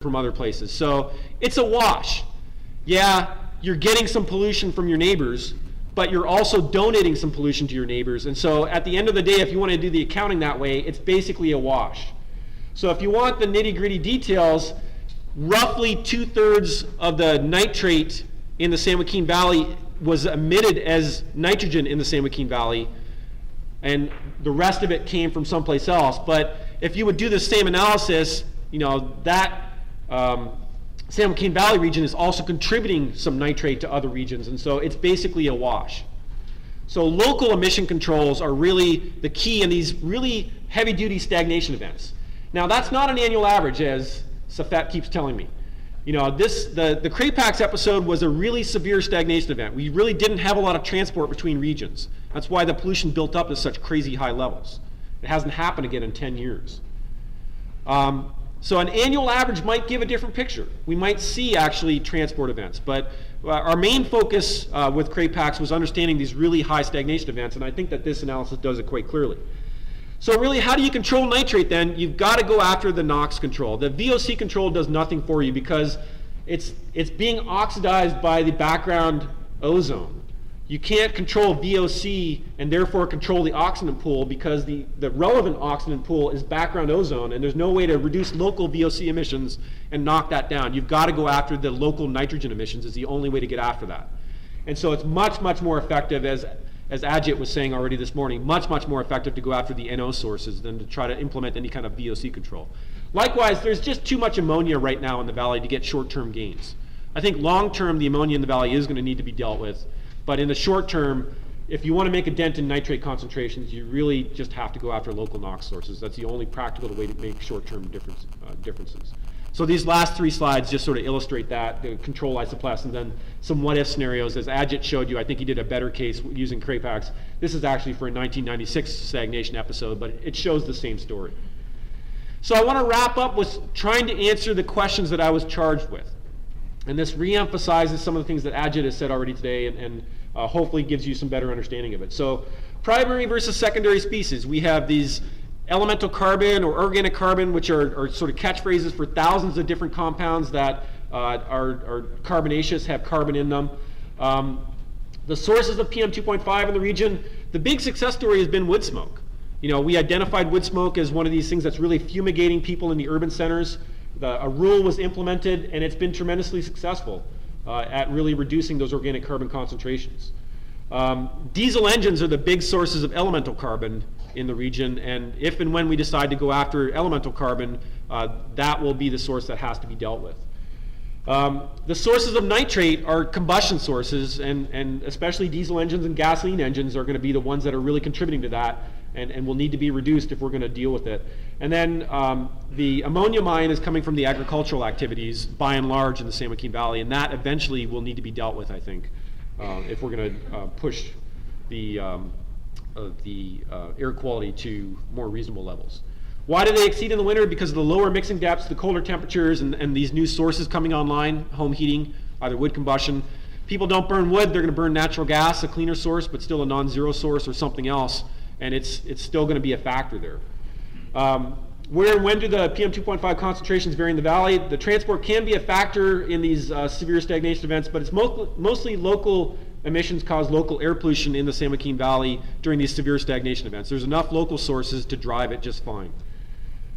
from other places. So it's a wash. Yeah, you're getting some pollution from your neighbors, but you're also donating some pollution to your neighbors. And so at the end of the day, if you want to do the accounting that way, it's basically a wash. So if you want the nitty-gritty details, roughly 2/3 of the nitrate in the San Joaquin Valley was emitted as nitrogen in the San Joaquin Valley, and the rest of it came from someplace else. But if you would do the same analysis, that San Joaquin Valley region is also contributing some nitrate to other regions, and so it's basically a wash. So local emission controls are really the key in these really heavy-duty stagnation events. Now that's not an annual average, as Safet keeps telling me. The Crapax episode was a really severe stagnation event. We really didn't have a lot of transport between regions. That's why the pollution built up at such crazy high levels. It hasn't happened again in 10 years. So an annual average might give a different picture. We might see actually transport events, but our main focus with Crapax was understanding these really high stagnation events, and I think that this analysis does it quite clearly. So really, how do you control nitrate then? You've got to go after the NOx control. The VOC control does nothing for you because it's being oxidized by the background ozone. You can't control VOC and therefore control the oxidant pool because the relevant oxidant pool is background ozone, and there's no way to reduce local VOC emissions and knock that down. You've got to go after the local nitrogen emissions is the only way to get after that. And so it's much, much more effective, as Ajit was saying already this morning, much, much more effective to go after the NO sources than to try to implement any kind of VOC control. Likewise, there's just too much ammonia right now in the valley to get short-term gains. I think long-term, the ammonia in the valley is going to need to be dealt with. But in the short term, if you want to make a dent in nitrate concentrations, you really just have to go after local NOx sources. That's the only practical way to make short-term differences. So these last 3 slides just sort of illustrate that, the control isoplast, and then some what-if scenarios. As Ajit showed you, I think he did a better case using Crapax. This is actually for a 1996 stagnation episode, but it shows the same story. So I want to wrap up with trying to answer the questions that I was charged with. And this re-emphasizes some of the things that Ajit has said already today, and hopefully gives you some better understanding of it. So primary versus secondary species. We have these elemental carbon or organic carbon, which are sort of catchphrases for thousands of different compounds that are carbonaceous, have carbon in them. The sources of PM 2.5 in the region, the big success story has been wood smoke. We identified wood smoke as one of these things that's really fumigating people in the urban centers. A rule was implemented, and it's been tremendously successful at really reducing those organic carbon concentrations. Diesel engines are the big sources of elemental carbon in the region, and if and when we decide to go after elemental carbon, that will be the source that has to be dealt with. The sources of nitrate are combustion sources, and especially diesel engines and gasoline engines are going to be the ones that are really contributing to that, and will need to be reduced if we're going to deal with it. And then the ammonia mine is coming from the agricultural activities, by and large, in the San Joaquin Valley, and that eventually will need to be dealt with, I think, if we're going to push the air quality to more reasonable levels. Why do they exceed in the winter? Because of the lower mixing depths, the colder temperatures, and these new sources coming online, home heating, either wood combustion. People don't burn wood, they're going to burn natural gas, a cleaner source, but still a non-zero source or something else, and it's still going to be a factor there. Where and when do the PM 2.5 concentrations vary in the valley? The transport can be a factor in these severe stagnation events, but it's mostly local emissions cause local air pollution in the San Joaquin Valley during these severe stagnation events. There's enough local sources to drive it just fine.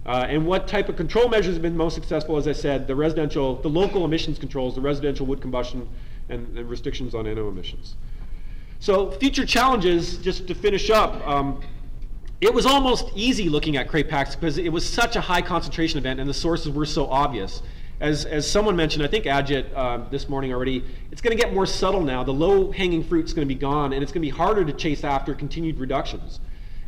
And what type of control measures have been most successful? As I said, the local emissions controls, the residential wood combustion, and the restrictions on NO emissions. So future challenges, just to finish up, it was almost easy looking at Crapax because it was such a high concentration event and the sources were so obvious. As someone mentioned, I think Ajit this morning already, it's going to get more subtle now. The low-hanging fruit's going to be gone, and it's going to be harder to chase after continued reductions.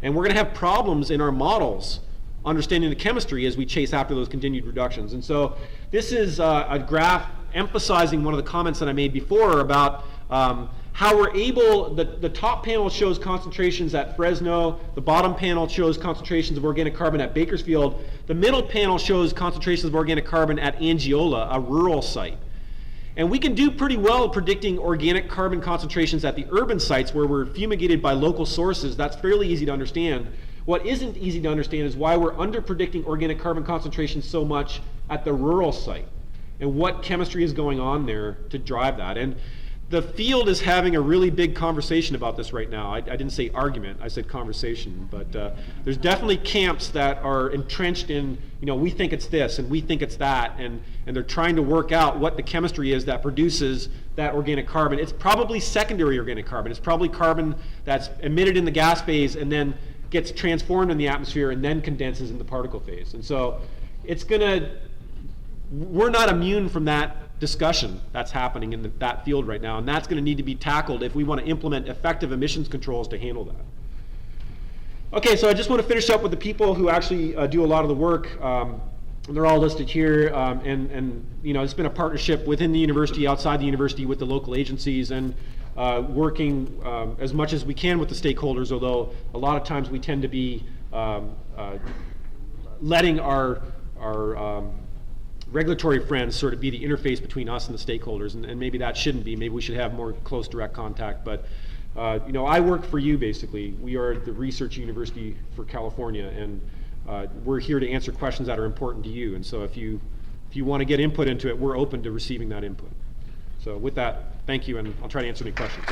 And we're going to have problems in our models understanding the chemistry as we chase after those continued reductions. And so this is a graph emphasizing one of the comments that I made before about how we're able, the top panel shows concentrations at Fresno, the bottom panel shows concentrations of organic carbon at Bakersfield, the middle panel shows concentrations of organic carbon at Angiola, a rural site. And we can do pretty well at predicting organic carbon concentrations at the urban sites where we're fumigated by local sources. That's fairly easy to understand. What isn't easy to understand is why we're under-predicting organic carbon concentrations so much at the rural site and what chemistry is going on there to drive that. And the field is having a really big conversation about this right now. I didn't say argument, I said conversation. But there's definitely camps that are entrenched in, we think it's this and we think it's that, and they're trying to work out what the chemistry is that produces that organic carbon. It's probably secondary organic carbon. It's probably carbon that's emitted in the gas phase and then gets transformed in the atmosphere and then condenses in the particle phase. And so we're not immune from that discussion that's happening in that field right now, and that's going to need to be tackled if we want to implement effective emissions controls to handle that. Okay, so I just want to finish up with the people who actually do a lot of the work. They're all listed here, and it's been a partnership within the university, outside the university, with the local agencies, and working as much as we can with the stakeholders, although a lot of times we tend to be letting our regulatory friends sort of be the interface between us and the stakeholders, and maybe that shouldn't be. Maybe we should have more close direct contact. But I work for you, basically. We are the research university for California, and we're here to answer questions that are important to you. And so if you want to get input into it, we're open to receiving that input. So with that, thank you, and I'll try to answer any questions.